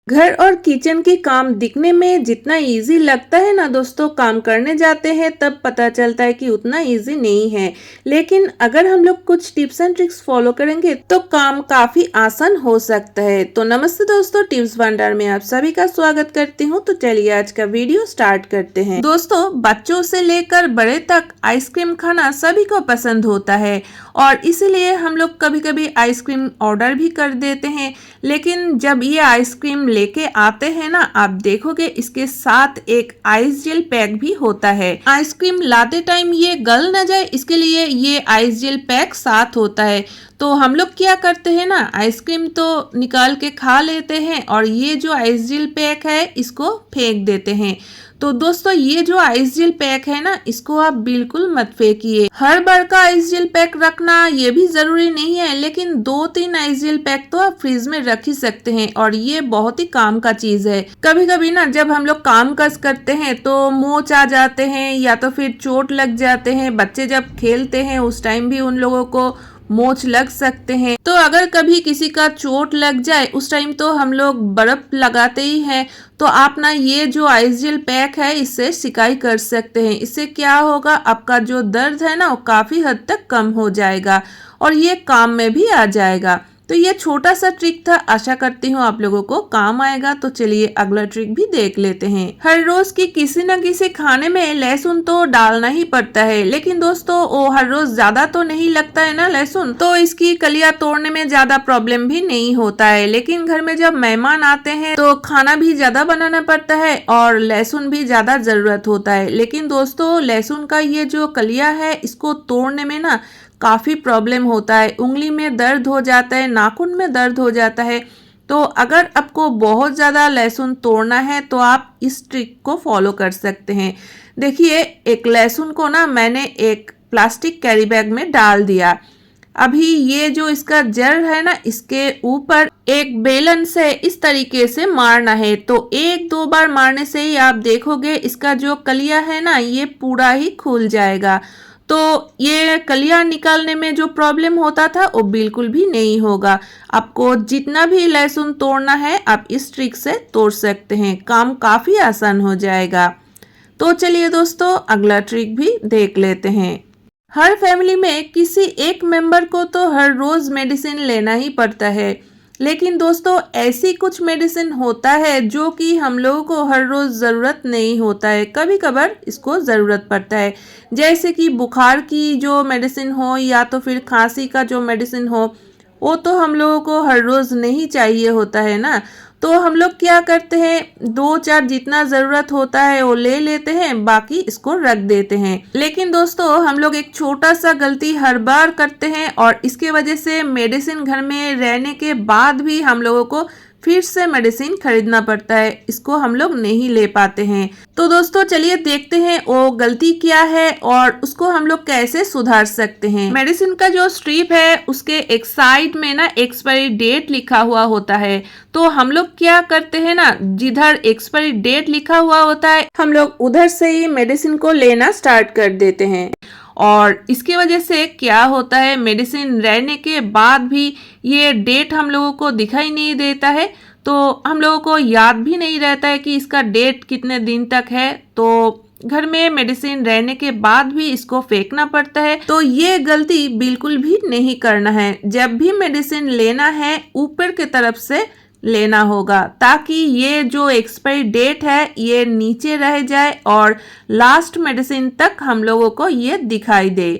घर और किचन के काम दिखने में जितना इजी लगता है ना दोस्तों, काम करने जाते हैं तब पता चलता है कि उतना इजी नहीं है। लेकिन अगर हम लोग कुछ टिप्स एंड ट्रिक्स फॉलो करेंगे तो काम काफी आसान हो सकता है। तो नमस्ते दोस्तों, टिप्स भंडार में आप सभी का स्वागत करती हूँ। तो चलिए आज का वीडियो स्टार्ट करते हैं। दोस्तों, बच्चों से लेकर बड़े तक आइसक्रीम खाना सभी को पसंद होता है और इसीलिए हम लोग कभी कभी आइसक्रीम ऑर्डर भी कर देते हैं। लेकिन जब ये आइसक्रीम लेके आते हैं ना, आप देखोगे इसके साथ एक आइस जेल पैक भी होता है। आइसक्रीम लाते टाइम ये गल न जाए इसके लिए ये आइस जेल पैक साथ होता है। तो हम लोग क्या करते हैं ना, आइसक्रीम तो निकाल के खा लेते हैं और ये जो आइस जेल पैक है इसको फेंक देते हैं। तो दोस्तों, ये जो आइस जेल पैक है ना, इसको आप बिल्कुल मत फेंकिए। हर बार का आइस जेल पैक रखना ये भी जरूरी नहीं है, लेकिन 2-3 आइस जेल पैक तो आप फ्रिज में रख ही सकते हैं और ये बहुत ही काम का चीज है। कभी कभी ना जब हम लोग काम काज करते हैं तो मोच आ जाते हैं या तो फिर चोट लग जाते हैं। बच्चे जब खेलते हैं उस टाइम भी उन लोगों को मोच लग सकते हैं। तो अगर कभी किसी का चोट लग जाए उस टाइम तो हम लोग बर्फ लगाते ही हैं। तो आप ना ये जो आइस जेल पैक है इससे सिकाई कर सकते हैं। इससे क्या होगा, आपका जो दर्द है ना वो काफी हद तक कम हो जाएगा और ये काम में भी आ जाएगा। तो ये छोटा सा ट्रिक था, आशा करती हूँ आप लोगों को काम आएगा। तो चलिए अगला ट्रिक भी देख लेते हैं। हर रोज की किसी न किसी खाने में लहसुन तो डालना ही पड़ता है, लेकिन दोस्तों वो हर रोज ज्यादा तो नहीं लगता है ना लहसुन, तो इसकी कलियां तोड़ने में ज्यादा प्रॉब्लम भी नहीं होता है। लेकिन घर में जब मेहमान आते हैं तो खाना भी ज्यादा बनाना पड़ता है और लहसुन भी ज्यादा जरूरत होता है। लेकिन दोस्तों, लहसुन का ये जो कलिया है इसको तोड़ने में ना काफी प्रॉब्लम होता है। उंगली में दर्द हो जाता है, नाखून में दर्द हो जाता है। तो अगर आपको बहुत ज्यादा लहसुन तोड़ना है तो आप इस ट्रिक को फॉलो कर सकते हैं। देखिए, एक लहसुन को ना मैंने एक प्लास्टिक कैरी बैग में डाल दिया। अभी ये जो इसका जड़ है ना, इसके ऊपर एक बेलन से इस तरीके से मारना है। तो 1-2 बार मारने से ही आप देखोगे इसका जो कलिया है ना ये पूरा ही खुल जाएगा। तो ये कलियां निकालने में जो प्रॉब्लम होता था वो बिल्कुल भी नहीं होगा। आपको जितना भी लहसुन तोड़ना है आप इस ट्रिक से तोड़ सकते हैं, काम काफी आसान हो जाएगा। तो चलिए दोस्तों अगला ट्रिक भी देख लेते हैं। हर फैमिली में किसी एक मेंबर को तो हर रोज मेडिसिन लेना ही पड़ता है, लेकिन दोस्तों ऐसी कुछ मेडिसिन होता है जो कि हम लोगों को हर रोज जरूरत नहीं होता है, कभी कभार इसको जरूरत पड़ता है। जैसे कि बुखार की जो मेडिसिन हो या तो फिर खांसी का जो मेडिसिन हो, वो तो हम लोगों को हर रोज नहीं चाहिए होता है ना। तो हम लोग क्या करते हैं, 2-4 जितना जरूरत होता है वो ले लेते हैं, बाकी इसको रख देते हैं। लेकिन दोस्तों, हम लोग एक छोटा सा गलती हर बार करते हैं और इसके वजह से मेडिसिन घर में रहने के बाद भी हम लोगों को फिर से मेडिसिन खरीदना पड़ता है, इसको हम लोग नहीं ले पाते हैं। तो दोस्तों चलिए देखते हैं वो गलती क्या है और उसको हम लोग कैसे सुधार सकते हैं। मेडिसिन का जो स्ट्रिप है उसके एक साइड में ना एक्सपायरी डेट लिखा हुआ होता है। तो हम लोग क्या करते हैं ना, जिधर एक्सपायरी डेट लिखा हुआ होता है हम लोग उधर से ही मेडिसिन को लेना स्टार्ट कर देते हैं। और इसके वजह से क्या होता है, मेडिसिन रहने के बाद भी ये डेट हम लोगों को दिखाई नहीं देता है। तो हम लोगों को याद भी नहीं रहता है कि इसका डेट कितने दिन तक है। तो घर में मेडिसिन रहने के बाद भी इसको फेंकना पड़ता है। तो ये गलती बिल्कुल भी नहीं करना है। जब भी मेडिसिन लेना है ऊपर की तरफ से लेना होगा, ताकि ये जो एक्सपायरी डेट है ये नीचे रह जाए और लास्ट मेडिसिन तक हम लोगों को ये दिखाई दे।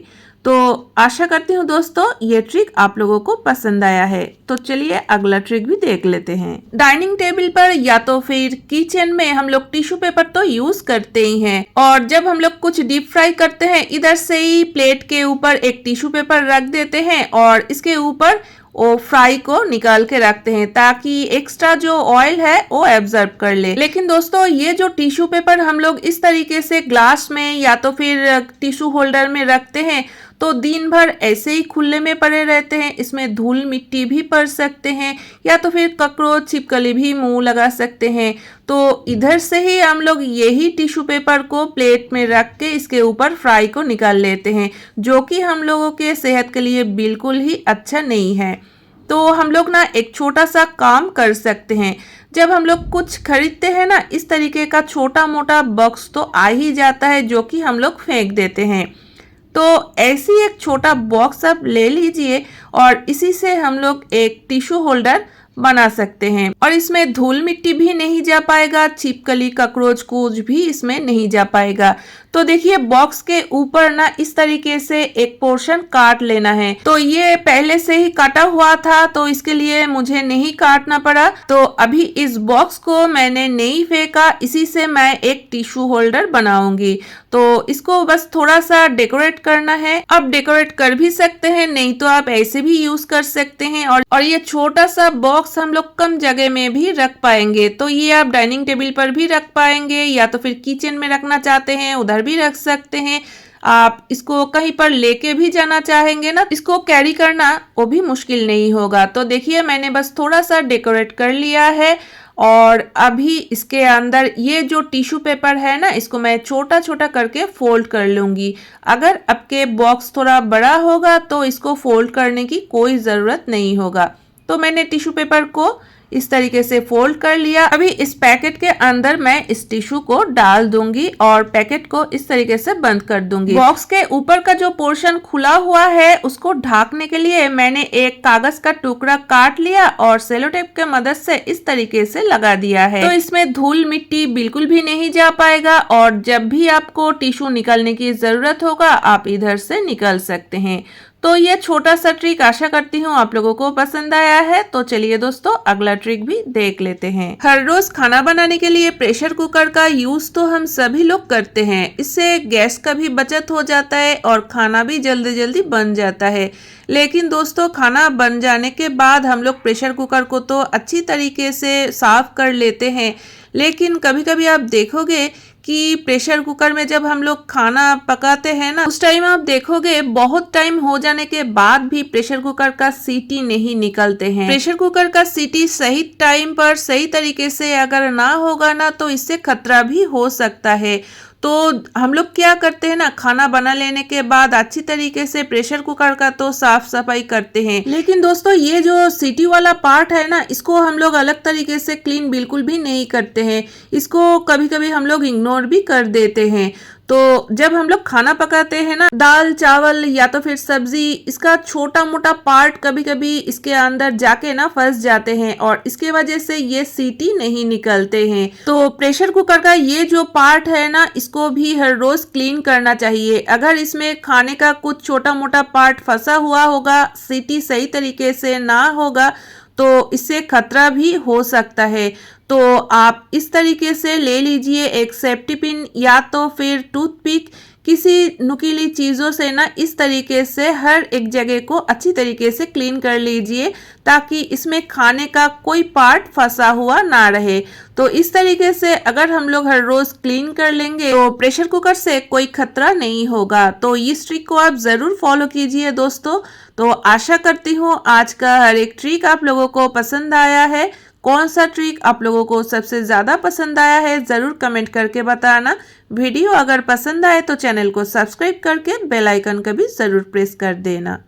तो आशा करती हूँ दोस्तों ये ट्रिक आप लोगों को पसंद आया है। तो चलिए अगला ट्रिक भी देख लेते हैं। डाइनिंग टेबल पर या तो फिर किचन में हम लोग टिश्यू पेपर तो यूज करते ही हैं, और जब हम लोग कुछ डीप फ्राई करते हैं इधर से ही प्लेट के ऊपर एक टिश्यू पेपर रख देते हैं और इसके ऊपर वो फ्राई को निकाल के रखते हैं ताकि एक्स्ट्रा जो ऑयल है वो एब्जॉर्ब कर ले। लेकिन दोस्तों, ये जो टिश्यू पेपर हम लोग इस तरीके से ग्लास में या तो फिर टिश्यू होल्डर में रखते हैं तो दिन भर ऐसे ही खुले में पड़े रहते हैं। इसमें धूल मिट्टी भी पड़ सकते हैं या तो फिर ककरोच छिपकली भी मुंह लगा सकते हैं। तो इधर से ही हम लोग यही टिश्यू पेपर को प्लेट में रख के इसके ऊपर फ्राई को निकाल लेते हैं, जो कि हम लोगों के सेहत के लिए बिल्कुल ही अच्छा नहीं है। तो हम लोग ना एक छोटा सा काम कर सकते हैं। जब हम लोग कुछ खरीदते हैं ना, इस तरीके का छोटा मोटा बॉक्स तो आ ही जाता है जो कि हम लोग फेंक देते हैं। तो ऐसी एक छोटा बॉक्स आप ले लीजिए और इसी से हम लोग एक टिश्यू होल्डर बना सकते हैं और इसमें धूल मिट्टी भी नहीं जा पाएगा, छिपकली ककरोच कुछ भी इसमें नहीं जा पाएगा। तो देखिए बॉक्स के ऊपर ना इस तरीके से एक पोर्शन काट लेना है। तो ये पहले से ही काटा हुआ था तो इसके लिए मुझे नहीं काटना पड़ा। तो अभी इस बॉक्स को मैंने नहीं फेंका, इसी से मैं एक टिश्यू होल्डर बनाऊंगी। तो इसको बस थोड़ा सा डेकोरेट करना है। आप डेकोरेट कर भी सकते हैं, नहीं तो आप ऐसे भी यूज कर सकते हैं। और ये छोटा सा बॉक्स हम लोग कम जगह में भी रख पाएंगे। तो ये आप डाइनिंग टेबल पर भी रख पाएंगे या तो फिर किचन में रखना चाहते हैं उधर भी रख सकते हैं। आप इसको कहीं पर लेके भी जाना चाहेंगे ना, इसको कैरी करना वो भी मुश्किल नहीं होगा। तो देखिए मैंने बस थोड़ा सा डेकोरेट कर लिया है और अभी इसके अंदर ये जो टिश्यू पेपर है ना, इसको मैं छोटा छोटा करके फोल्ड कर लूंगी। अगर आपके बॉक्स थोड़ा बड़ा होगा तो इसको फोल्ड करने की कोई ज़रूरत नहीं होगा। तो मैंने टिश्यू पेपर को इस तरीके से फोल्ड कर लिया। अभी इस पैकेट के अंदर मैं इस टिश्यू को डाल दूंगी और पैकेट को इस तरीके से बंद कर दूंगी। बॉक्स के ऊपर का जो पोर्शन खुला हुआ है उसको ढकने के लिए मैंने एक कागज का टुकड़ा काट लिया और सेलो टेप के मदद से इस तरीके से लगा दिया है। तो इसमें धूल मिट्टी बिल्कुल भी नहीं जा पाएगा और जब भी आपको टिश्यू निकालने की जरूरत होगा आप इधर से निकाल सकते हैं। तो ये छोटा सा ट्रिक आशा करती हूँ आप लोगों को पसंद आया है। तो चलिए दोस्तों अगला ट्रिक भी देख लेते हैं। हर रोज खाना बनाने के लिए प्रेशर कुकर का यूज तो हम सभी लोग करते हैं। इससे गैस का भी बचत हो जाता है और खाना भी जल्दी जल्दी बन जाता है। लेकिन दोस्तों खाना बन जाने के बाद हम लोग प्रेशर कुकर को तो अच्छी तरीके से साफ कर लेते हैं, लेकिन कभी कभी आप देखोगे कि प्रेशर कुकर में जब हम लोग खाना पकाते हैं ना, उस टाइम आप देखोगे बहुत टाइम हो जाने के बाद भी प्रेशर कुकर का सीटी नहीं निकलते हैं। प्रेशर कुकर का सीटी सही टाइम पर सही तरीके से अगर ना होगा ना तो इससे खतरा भी हो सकता है। तो हम लोग क्या करते हैं ना, खाना बना लेने के बाद अच्छी तरीके से प्रेशर कुकर का तो साफ सफाई करते हैं, लेकिन दोस्तों ये जो सीटी वाला पार्ट है ना, इसको हम लोग अलग तरीके से क्लीन बिल्कुल भी नहीं करते हैं। इसको कभी कभी हम लोग इग्नोर भी कर देते हैं। तो जब हम लोग खाना पकाते हैं ना, दाल चावल या तो फिर सब्जी, इसका छोटा मोटा पार्ट कभी कभी इसके अंदर जाके ना फंस जाते हैं और इसके वजह से ये सीटी नहीं निकलते हैं। तो प्रेशर कुकर का ये जो पार्ट है ना, इसको भी हर रोज क्लीन करना चाहिए। अगर इसमें खाने का कुछ छोटा मोटा पार्ट फंसा हुआ होगा, सीटी सही तरीके से ना होगा तो इससे खतरा भी हो सकता है। तो आप इस तरीके से ले लीजिए एक सेफ्टी पिन या तो फिर टूथपिक, किसी नुकीली चीज़ों से ना इस तरीके से हर एक जगह को अच्छी तरीके से क्लीन कर लीजिए ताकि इसमें खाने का कोई पार्ट फंसा हुआ ना रहे। तो इस तरीके से अगर हम लोग हर रोज क्लीन कर लेंगे तो प्रेशर कुकर से कोई खतरा नहीं होगा। तो इस ट्रिक को आप जरूर फॉलो कीजिए दोस्तों। तो आशा करती हूँ आज का हर एक ट्रिक आप लोगों को पसंद आया है। कौन सा ट्रिक आप लोगों को सबसे ज़्यादा पसंद आया है ज़रूर कमेंट करके बताना। वीडियो अगर पसंद आए तो चैनल को सब्सक्राइब करके बेल आइकन का भी ज़रूर प्रेस कर देना।